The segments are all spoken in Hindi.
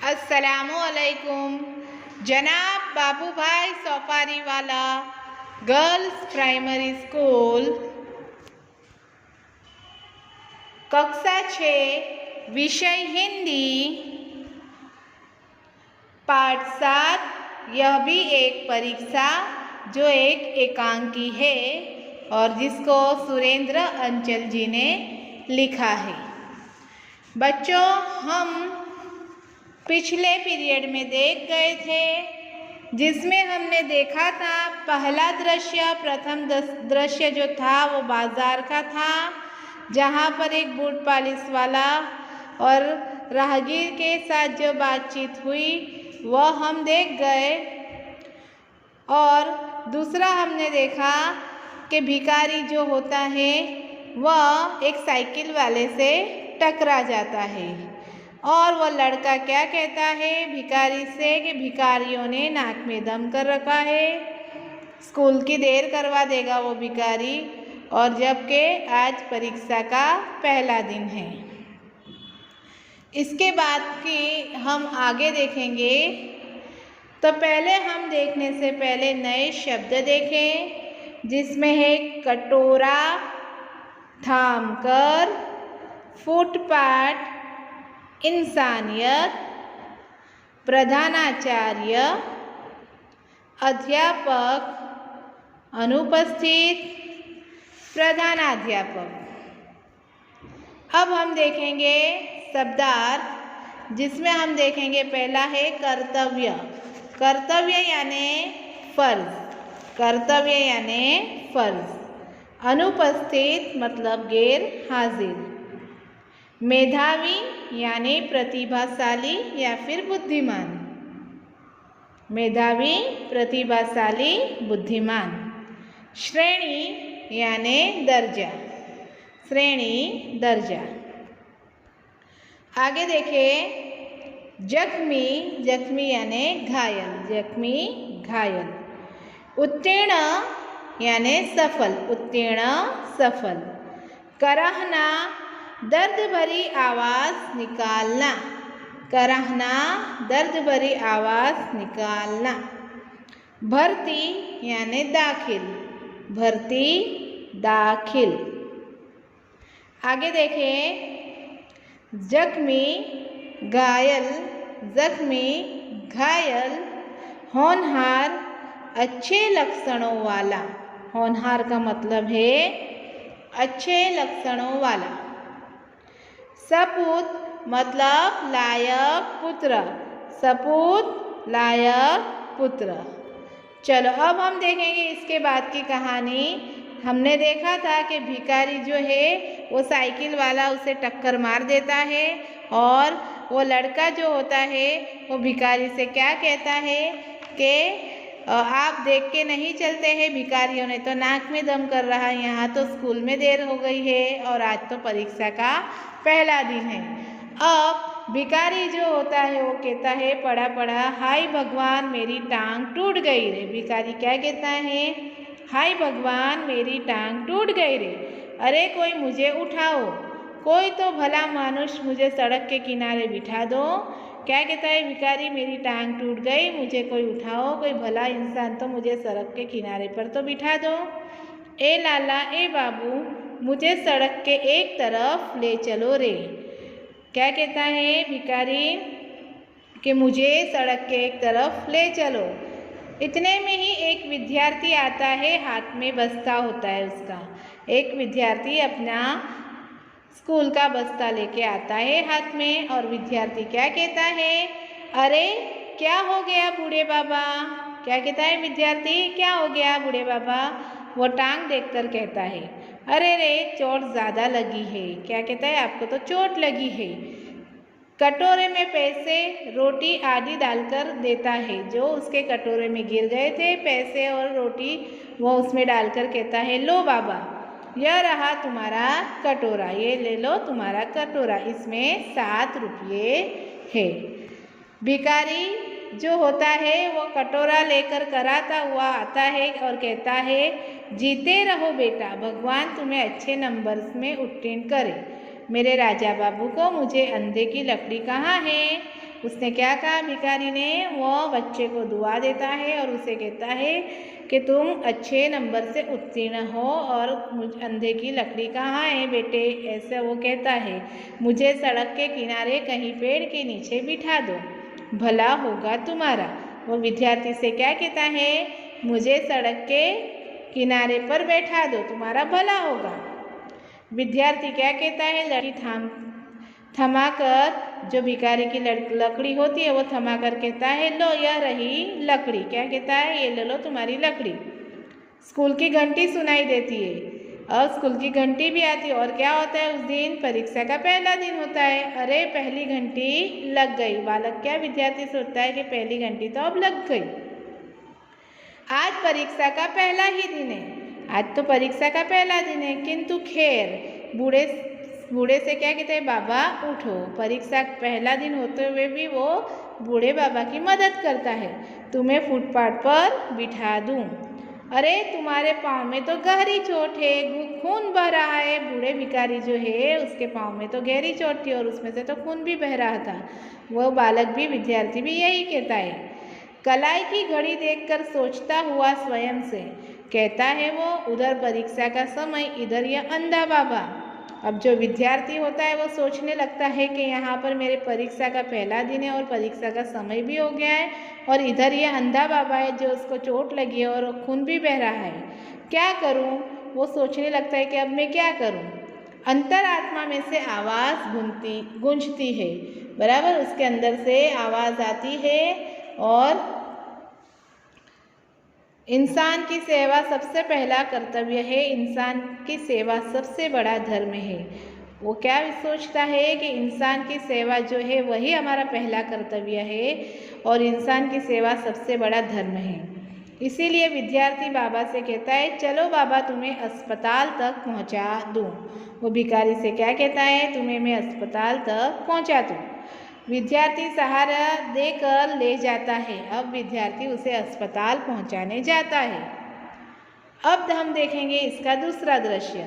अस्सलामुअलैकुम। जनाब बाबू भाई सौफारी वाला गर्ल्स प्राइमरी स्कूल कक्षा 6 विषय हिंदी पाठ 7। यह भी एक परीक्षा जो एक एकांकी है और जिसको सुरेंद्र अंचल जी ने लिखा है। बच्चों, हम पिछले पीरियड में देख गए थे जिसमें हमने देखा था पहला दृश्य, प्रथम दृश्य जो था वो बाजार का था, जहाँ पर एक बूट पालिश वाला और राहगीर के साथ जो बातचीत हुई वह हम देख गए। और दूसरा हमने देखा कि भिखारी जो होता है वह एक साइकिल वाले से टकरा जाता है और वह लड़का क्या कहता है भिखारी से कि भिखारियों ने नाक में दम कर रखा है, स्कूल की देर करवा देगा वो भिखारी, और जबकि आज परीक्षा का पहला दिन है। इसके बाद की हम आगे देखेंगे, तो पहले हम देखने से पहले नए शब्द देखें जिसमें है कटोरा, थामकर, फुटपाथ, इंसानियत, प्रधानाचार्य, अध्यापक, अनुपस्थित, प्रधानाध्यापक। अब हम देखेंगे शब्दार्थ जिसमें हम देखेंगे पहला है कर्तव्य। कर्तव्य यानी फर्ज, कर्तव्य यानी फर्ज। अनुपस्थित मतलब गैर हाजिर। मेधावी यानी प्रतिभाशाली या फिर बुद्धिमान। मेधावी, प्रतिभाशाली, बुद्धिमान। श्रेणी यानी दर्जा, श्रेणी, दर्जा। आगे देखें जख्मी, जख्मी यानी घायल, जख्मी, घायल। उत्तीर्ण यानी सफल, उत्तीर्ण, सफल। कराहना, दर्द भरी आवाज़ निकालना, कराहना, दर्द भरी आवाज़ निकालना। भर्ती यानी दाखिल, भर्ती, दाखिल। आगे देखें जख्मी, घायल, जख्मी, घायल। होनहार, अच्छे लक्षणों वाला, होनहार का मतलब है अच्छे लक्षणों वाला। सपूत मतलब लायक पुत्र, सपूत, लायक पुत्र। चलो अब हम देखेंगे इसके बाद की कहानी। हमने देखा था कि भिखारी जो है वो साइकिल वाला उसे टक्कर मार देता है और वो लड़का जो होता है वो भिखारी से क्या कहता है कि आप देख के नहीं चलते हैं, भिखारियों ने तो नाक में दम कर रहा है, यहाँ तो स्कूल में देर हो गई है और आज तो परीक्षा का पहला दिन है। अब भिखारी जो होता है वो कहता है पढ़ा पढ़ा, हाय भगवान मेरी टांग टूट गई रे। भिखारी क्या कहता है, हाय भगवान मेरी टांग टूट गई रे, अरे कोई मुझे उठाओ, कोई तो भला मानुष मुझे सड़क के किनारे बिठा दो। क्या कहता है भिखारी, मेरी टांग टूट गई, मुझे कोई उठाओ, कोई भला इंसान तो मुझे सड़क के किनारे पर तो बिठा दो। ए लाला, ए बाबू, मुझे सड़क के एक तरफ ले चलो रे। क्या कहता है भिखारी कि मुझे सड़क के एक तरफ ले चलो। इतने में ही एक विद्यार्थी आता है, हाथ में बस्ता होता है उसका। एक विद्यार्थी अपना स्कूल का बस्ता लेके आता है हाथ में और विद्यार्थी क्या कहता है, अरे क्या हो गया बूढ़े बाबा। क्या कहता है विद्यार्थी, क्या हो गया बूढ़े बाबा। वो टांग देखकर कहता है, अरे रे चोट ज़्यादा लगी है। क्या कहता है, आपको तो चोट लगी है। कटोरे में पैसे, रोटी आदि डालकर देता है, जो उसके कटोरे में गिर गए थे पैसे और रोटी वो उसमें डालकर कहता है, लो बाबा यह रहा तुम्हारा कटोरा, ये ले लो तुम्हारा कटोरा, इसमें 7 रुपये है। भिखारी जो होता है वो कटोरा लेकर कराता हुआ आता है और कहता है, जीते रहो बेटा, भगवान तुम्हें अच्छे नंबर्स में उत्तीर्ण करे। मेरे राजा बाबू को मुझे अंधे की लकड़ी कहाँ है। उसने क्या कहा भिखारी ने? वो बच्चे को दुआ देता है और उसे कहता है कि तुम अच्छे नंबर से उत्तीर्ण हो और अंधे की लकड़ी कहाँ है बेटे, ऐसा वो कहता है। मुझे सड़क के किनारे कहीं पेड़ के नीचे बिठा दो, भला होगा तुम्हारा। वो विद्यार्थी से क्या कहता है? मुझे सड़क के किनारे पर बैठा दो, तुम्हारा भला होगा। विद्यार्थी क्या कहता है? लकड़ी थमाकर, जो भिखारी की लकड़ी होती है वो थमाकर कहता है, लो यह रही लकड़ी। क्या कहता है? ये ले लो तुम्हारी लकड़ी। स्कूल की घंटी सुनाई देती है और स्कूल की घंटी भी आती है। और क्या होता है उस दिन? परीक्षा का पहला दिन होता है। अरे पहली घंटी लग गई। बालक क्या विद्यार्थी सोचता है कि पहली घंटी तो अब लग गई, आज परीक्षा का पहला ही दिन है, आज तो परीक्षा का पहला दिन है। किंतु खैर, बूढ़े से क्या कहते हैं? बाबा उठो। परीक्षा पहला दिन होते हुए भी वो बूढ़े बाबा की मदद करता है। तुम्हें फुटपाथ पर बिठा दूं। अरे तुम्हारे पाँव में तो गहरी चोट है, खून बह रहा है। बूढ़े भिखारी जो है उसके पाँव में तो गहरी चोट थी और उसमें से तो खून भी बह रहा था। वह बालक भी, विद्यार्थी भी यही कहता है। कलाई की घड़ी देखकर सोचता हुआ स्वयं से कहता है वो, उधर परीक्षा का समय, इधर यह अंधा बाबा। अब जो विद्यार्थी होता है वो सोचने लगता है कि यहाँ पर मेरे परीक्षा का पहला दिन है और परीक्षा का समय भी हो गया है और इधर ये अंधा बाबा है जो उसको चोट लगी है और खून भी बह रहा है। क्या करूँ? वो सोचने लगता है कि अब मैं क्या करूँ। अंतरात्मा में से आवाज़ गूंजती है, बराबर, उसके अंदर से आवाज़ आती है और इंसान की सेवा सबसे पहला कर्तव्य है, इंसान की सेवा सबसे बड़ा धर्म है। वो क्या सोचता है कि इंसान की सेवा जो है वही हमारा पहला कर्तव्य है और इंसान की सेवा सबसे बड़ा धर्म है। इसीलिए विद्यार्थी बाबा से कहता है, चलो बाबा तुम्हें अस्पताल तक पहुंचा दूं। वो भिखारी से क्या कहता है? तुम्हें मैं अस्पताल तक पहुंचा दूं। विद्यार्थी सहारा देकर ले जाता है। अब विद्यार्थी उसे अस्पताल पहुंचाने जाता है। अब हम देखेंगे इसका दूसरा दृश्य।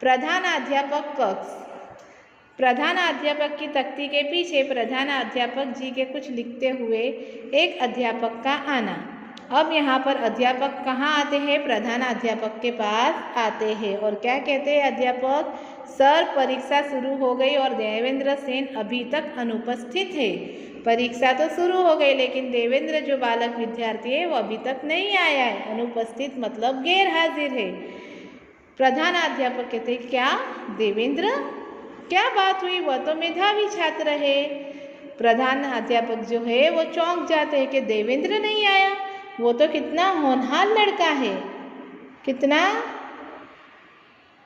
प्रधानाध्यापक कक्ष। प्रधानाध्यापक की तख्ती के पीछे प्रधानाध्यापक जी के कुछ लिखते हुए एक अध्यापक का आना। अब यहाँ पर अध्यापक कहाँ आते हैं? प्रधानाध्यापक के पास आते हैं और क्या कहते हैं अध्यापक? सर, परीक्षा शुरू हो गई और देवेंद्र सेन अभी तक अनुपस्थित है। परीक्षा तो शुरू हो गई लेकिन देवेंद्र जो बालक विद्यार्थी है वो अभी तक नहीं आया है। अनुपस्थित मतलब गैर हाजिर है। प्रधानाध्यापक कहते हैं, क्या देवेंद्र? क्या बात हुई? वह तो मेधावी छात्र है। प्रधानाध्यापक जो है वो चौंक जाते हैं कि देवेंद्र नहीं आया, वो तो कितना होनहार लड़का है, कितना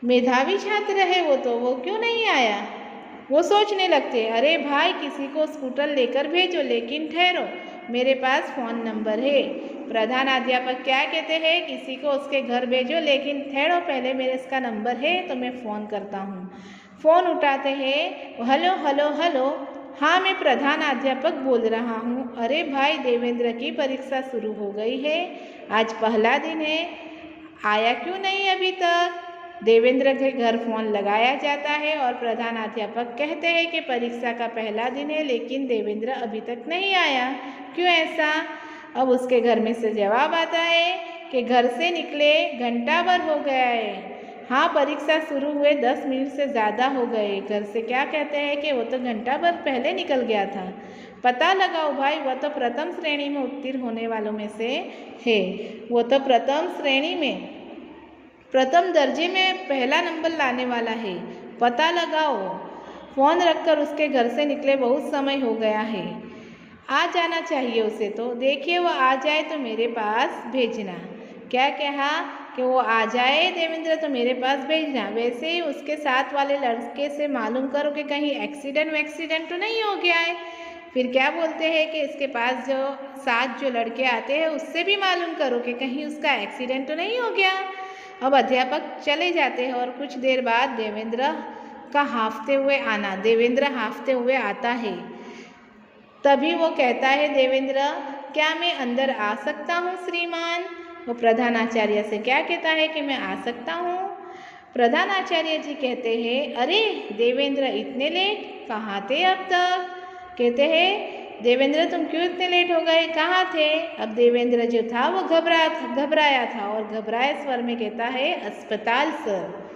मेधावी छात्र है वो क्यों नहीं आया? वो सोचने लगते हैं, अरे भाई किसी को स्कूटर लेकर भेजो, लेकिन ठहरो, मेरे पास फ़ोन नंबर है। प्रधानाध्यापक क्या कहते हैं? किसी को उसके घर भेजो, लेकिन ठहरो, पहले मेरे इसका नंबर है तो मैं फ़ोन करता हूँ। फ़ोन उठाते हैं, हेलो हेलो हेलो, हाँ मैं प्रधानाध्यापक बोल रहा हूँ। अरे भाई देवेंद्र की परीक्षा शुरू हो गई है, आज पहला दिन है, आया क्यों नहीं अभी तक? देवेंद्र के घर फ़ोन लगाया जाता है और प्रधानाध्यापक कहते हैं कि परीक्षा का पहला दिन है लेकिन देवेंद्र अभी तक नहीं आया, क्यों ऐसा? अब उसके घर में से जवाब आता है कि घर से निकले घंटा भर हो गया है। हाँ, परीक्षा शुरू हुए 10 मिनट से ज़्यादा हो गए। घर से क्या कहते हैं कि वो तो घंटा भर पहले निकल गया था। पता लगाओ भाई, वह तो प्रथम श्रेणी में उत्तीर्ण होने वालों में से है। वो तो प्रथम श्रेणी में, प्रथम दर्जे में पहला नंबर लाने वाला है। पता लगाओ। फ़ोन रखकर उसके घर से निकले बहुत समय हो गया है, आ जाना चाहिए उसे तो। देखिए वो आ जाए तो मेरे पास भेजना। क्या कहा कि वो आ जाए देवेंद्र तो मेरे पास भेजना। वैसे ही उसके साथ वाले लड़के से मालूम करो कि कहीं एक्सीडेंट तो नहीं हो गया है। फिर क्या बोलते हैं कि इसके पास जो साथ जो लड़के आते हैं उससे भी मालूम करो कि कहीं उसका एक्सीडेंट तो नहीं हो गया। अब अध्यापक चले जाते हैं और कुछ देर बाद देवेंद्र का हाँफते हुए आना। देवेंद्र हाँफते हुए आता है। तभी वो कहता है, देवेंद्र क्या मैं अंदर आ सकता हूँ श्रीमान? वो प्रधानाचार्य से क्या कहता है कि मैं आ सकता हूँ। प्रधानाचार्य जी कहते हैं, अरे देवेंद्र इतने लेट, कहाँ थे अब तक? कहते हैं देवेंद्र तुम क्यों इतने लेट हो गए, कहाँ थे? अब देवेंद्र जो था वो घबराया था और घबराए स्वर में कहता है अस्पताल सर।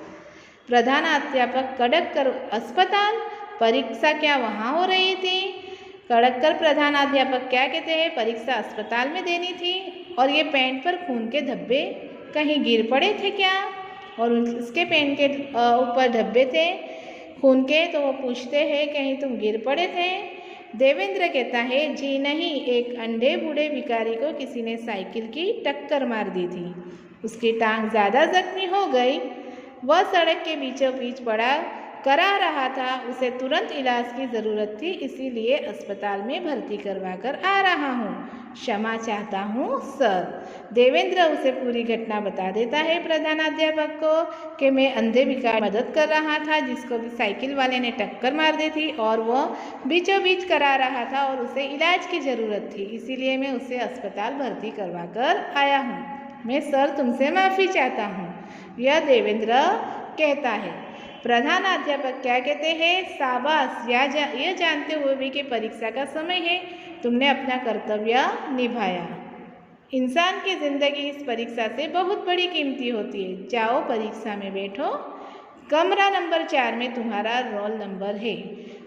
प्रधानाध्यापक कड़क कर अस्पताल, परीक्षा क्या वहाँ हो रही थी? कड़क कर प्रधानाध्यापक क्या कहते हैं, परीक्षा अस्पताल में देनी थी। और ये पैंट पर खून के धब्बे कहीं गिर पड़े थे क्या? और उसके पैंट के ऊपर धब्बे थे खून के, तो वो पूछते हैं कहीं तुम गिर पड़े थे? देवेंद्र कहता है जी नहीं, एक अंधे बूढ़े भिखारी को किसी ने साइकिल की टक्कर मार दी थी, उसकी टांग ज़्यादा जख्मी हो गई। वह सड़क के बीचों बीच पड़ा करा रहा था, उसे तुरंत इलाज की ज़रूरत थी, इसीलिए अस्पताल में भर्ती करवा कर आ रहा हूँ, क्षमा चाहता हूँ सर। देवेंद्र उसे पूरी घटना बता देता है प्रधानाध्यापक को कि मैं अंधे भिखारी की मदद कर रहा था जिसको भी साइकिल वाले ने टक्कर मार दी थी और वह बीचों बीच करा रहा था और उसे इलाज की ज़रूरत थी, इसीलिए मैं उसे अस्पताल भर्ती करवा कर आया हूँ। मैं सर तुमसे माफ़ी चाहता हूँ, यह देवेंद्र कहता है। प्रधानाध्यापक क्या कहते हैं, शाबाश, यह जानते हुए भी कि परीक्षा का समय है, तुमने अपना कर्तव्य निभाया। इंसान की ज़िंदगी इस परीक्षा से बहुत बड़ी कीमती होती है। जाओ परीक्षा में बैठो, कमरा नंबर 4 में तुम्हारा रोल नंबर है।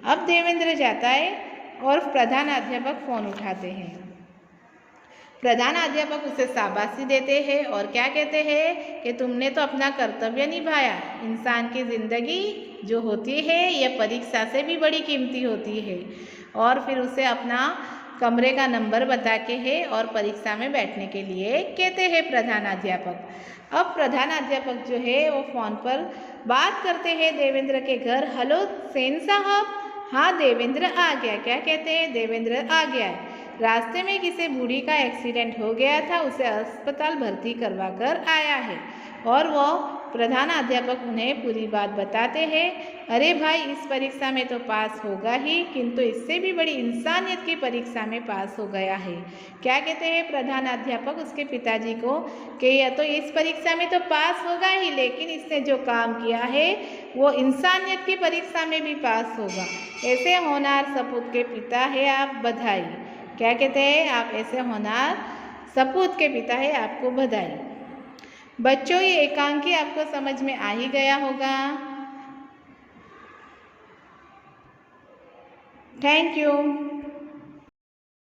अब देवेंद्र जाता है और प्रधानाध्यापक फ़ोन उठाते हैं। प्रधानाध्यापक उसे शाबाशी देते हैं और क्या कहते हैं कि तुमने तो अपना कर्तव्य निभाया। इंसान की ज़िंदगी जो होती है यह परीक्षा से भी बड़ी कीमती होती है। और फिर उसे अपना कमरे का नंबर बता के है और परीक्षा में बैठने के लिए कहते हैं प्रधानाध्यापक। अब प्रधानाध्यापक जो है वो फ़ोन पर बात करते हैं देवेंद्र के घर। हेलो सेन साहब, हाँ देवेंद्र आ गया। क्या कहते हैं, देवेंद्र आ गया है, रास्ते में किसी बूढ़ी का एक्सीडेंट हो गया था, उसे अस्पताल भर्ती करवा कर आया है। और वो प्रधानाध्यापक उन्हें पूरी बात बताते हैं। अरे भाई, इस परीक्षा में तो पास होगा ही, किंतु इससे भी बड़ी इंसानियत की परीक्षा में पास हो गया है। क्या कहते हैं प्रधानाध्यापक उसके पिताजी को कि यह तो इस परीक्षा में तो पास होगा ही, लेकिन इसने जो काम किया है वो इंसानियत की परीक्षा में भी पास होगा। ऐसे होनहार सपूत के पिता है आप, बधाई। क्या कहते हैं, आप ऐसे होनहार सपूत के पिता है, आपको बधाई। बच्चों, ये एकांकी आपको समझ में आ ही गया होगा। Thank you.